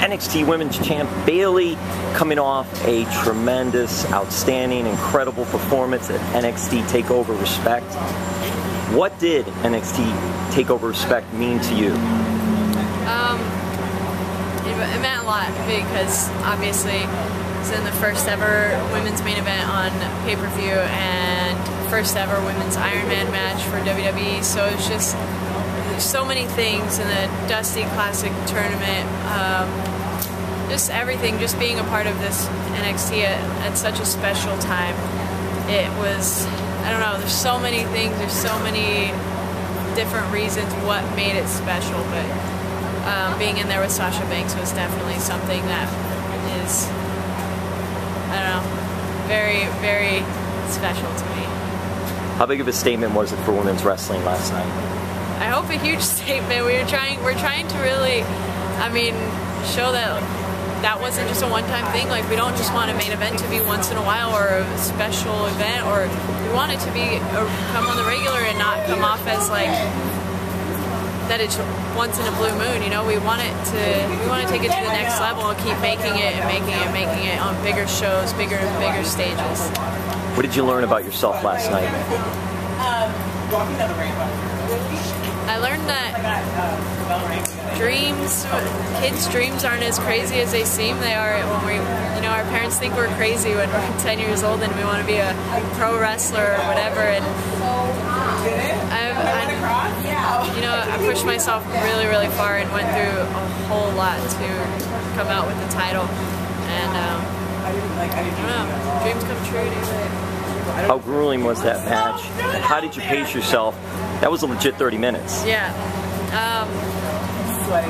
NXT Women's Champ Bayley, coming off a tremendous, outstanding, incredible performance at NXT TakeOver Respect. What did NXT TakeOver Respect mean to you? It meant a lot because obviously it's in the first ever women's main event on pay-per-view and first ever women's Iron Man match for WWE. So it's just so many things in the Dusty Classic tournament. Just everything, just being a part of this NXT at such a special time. It was, I don't know, there's so many things, there's so many different reasons what made it special, but being in there with Sasha Banks was definitely something that is, I don't know, very, very special to me. How big of a statement was it for women's wrestling last night? I hope a huge statement. We're trying to really, I mean, show that wasn't just a one-time thing. Like, we don't just want a main event to be once in a while or a special event, or we want it to be come on the regular and not come off as like that it's once in a blue moon. You know, we want to take it to the next level and keep making it and making it on bigger shows, bigger and bigger stages. What did you learn about yourself last night? I learned that kids' dreams aren't as crazy as they seem. They are when we, you know, our parents think we're crazy when we're 10 years old and we want to be a pro wrestler or whatever. And I pushed myself really, really far and went through a whole lot to come out with the title. And I don't know, dreams come true, dude. How grueling was that match? How did you pace yourself? That was a legit 30 minutes. Yeah.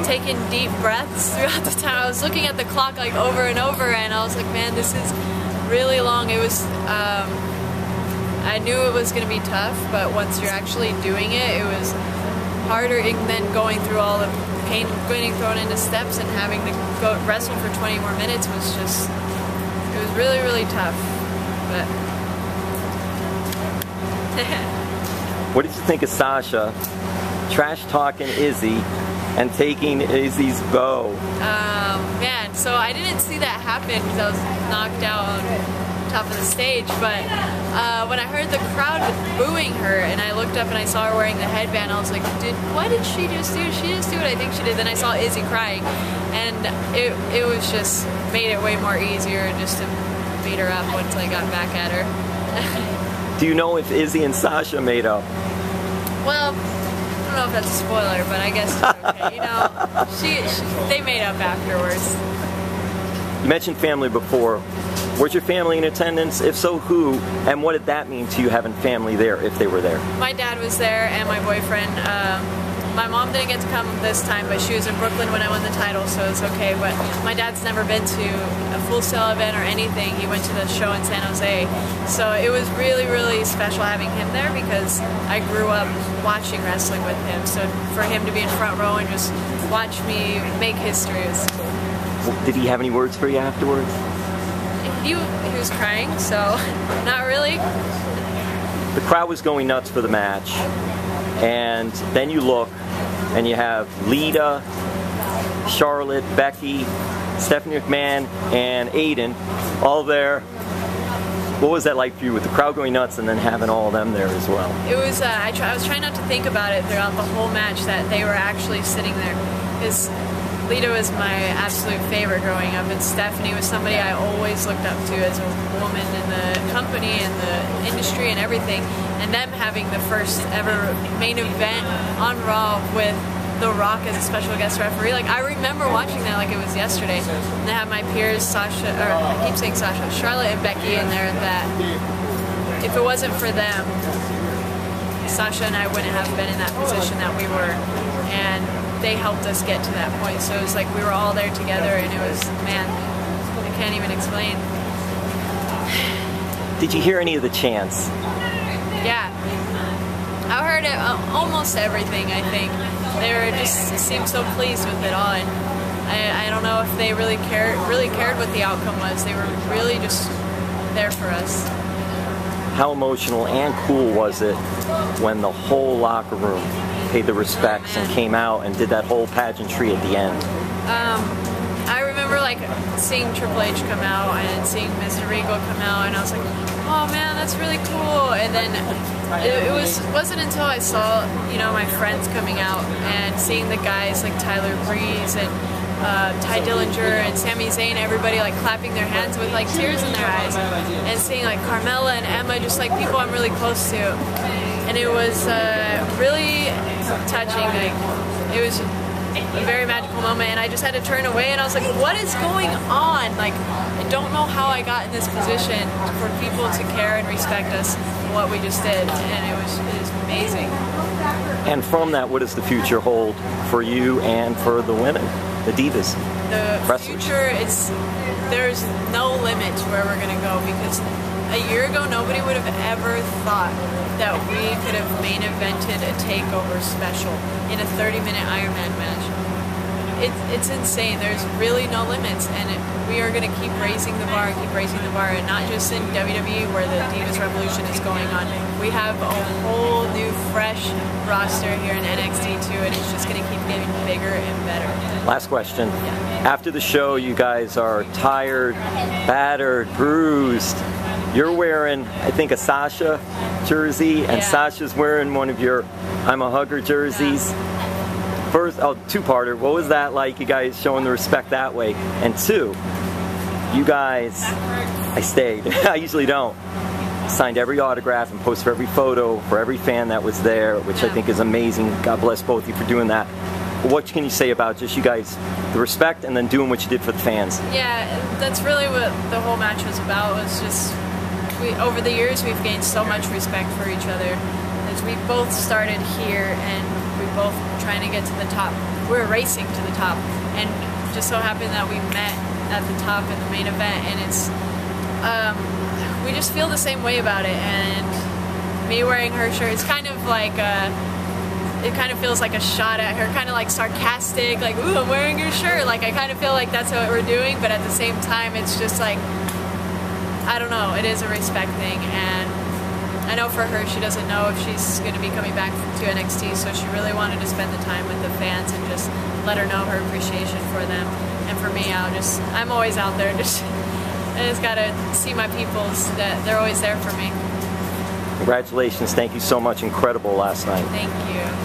Taking deep breaths throughout the time. I was looking at the clock like over and over, and I was like, man, this is really long. It was, I knew it was going to be tough, but once you're actually doing it, it was harder than going through all the pain, getting thrown into steps and having to go wrestle for 20 more minutes was just, it was really, really tough. But what did you think of Sasha trash-talking Izzy and taking Izzy's bow? Man, so I didn't see that happen because I was knocked out on top of the stage, but when I heard the crowd booing her and I looked up and I saw her wearing the headband, I was like, what did she just do? She just do what I think she did. Then I saw Izzy crying, and it was just made it way more easier just to beat her up once I got back at her. Do you know if Izzy and Sasha made up? Well, I don't know if that's a spoiler, but I guess it's okay. You know, they made up afterwards. You mentioned family before. Was your family in attendance? If so, who? And what did that mean to you having family there, if they were there? My dad was there and my boyfriend. My mom didn't get to come this time, but she was in Brooklyn when I won the title, so it's okay. But my dad's never been to a Full Sail event or anything. He went to the show in San Jose. So it was really, really special having him there because I grew up watching wrestling with him. So for him to be in front row and just watch me make history was cool. Did he have any words for you afterwards? He was crying, so not really. The crowd was going nuts for the match, and then you look and you have Lita, Charlotte, Becky, Stephanie McMahon, and Aiden all there. What was that like for you with the crowd going nuts and then having all of them there as well? It was, I was trying not to think about it throughout the whole match that they were actually sitting there, because Lita was my absolute favorite growing up, and Stephanie was somebody I always looked up to as a woman in the company and the industry and everything. And them having the first ever main event on Raw with The Rock as a special guest referee, like I remember watching that like it was yesterday. And they have my peers, Sasha, or I keep saying Sasha, Charlotte and Becky in there. That if it wasn't for them, Sasha and I wouldn't have been in that position that we were. And they helped us get to that point, so it was like we were all there together, and it was, man, I can't even explain. Did you hear any of the chants? Yeah, I heard it, almost everything. I think they were just seemed so pleased with it all, and I don't know if they really cared what the outcome was. They were really just there for us. How emotional and cool was it when the whole locker room paid the respects and came out and did that whole pageantry at the end? I remember like seeing Triple H come out and seeing Mr. Regal come out, and I was like, oh man, that's really cool. And then wasn't until I saw, you know, my friends coming out and seeing the guys like Tyler Breeze and Ty Dillinger and Sami Zayn, everybody like clapping their hands with like tears in their eyes, and seeing like Carmella and Emma, just like people I'm really close to, and it was really touching. Like, it was a very magical moment, and I just had to turn away, and I was like, what is going on? Like, I don't know how I got in this position for people to care and respect us for what we just did, and it was amazing. And from that, what does the future hold for you and for the women, the Divas? The future, there's no limit to where we're going to go, because a year ago nobody would have ever thought that we could have main evented a TakeOver special in a 30-minute Iron Man match. It's insane. There's really no limits, and we are going to keep raising the bar and not just in WWE where the Divas Revolution is going on. We have a whole new fresh roster here in NXT too, and it's just going to keep getting bigger and better. Last question. Yeah. After the show, you guys are tired, battered, bruised. You're wearing, I think, a Sasha jersey, and Sasha's wearing one of your I'm a Hugger jerseys. Yeah. First, two-parter, what was that like, you guys showing the respect that way? And two, you guys, I stayed, I usually don't, signed every autograph and posted every photo for every fan that was there, which I think is amazing. God bless both of you for doing that. What can you say about just you guys, the respect, and then doing what you did for the fans? Yeah, that's really what the whole match was about, was just, over the years we've gained so much respect for each other, as we both started here and we both trying to get to the top. We're racing to the top, and just so happened that we met at the top in the main event, and it's we just feel the same way about it. And me wearing her shirt, it's kind of like it kind of feels like a shot at her, kind of like sarcastic, like, ooh, I'm wearing your shirt. Like, I kind of feel like that's what we're doing, but at the same time it's just like, I don't know, it is a respect thing. And I know for her, she doesn't know if she's going to be coming back to NXT, so she really wanted to spend the time with the fans and just let her know her appreciation for them. And for me, I'm always out there. I just got to see my peoples, that they're always there for me. Congratulations. Thank you so much. Incredible last night. Thank you.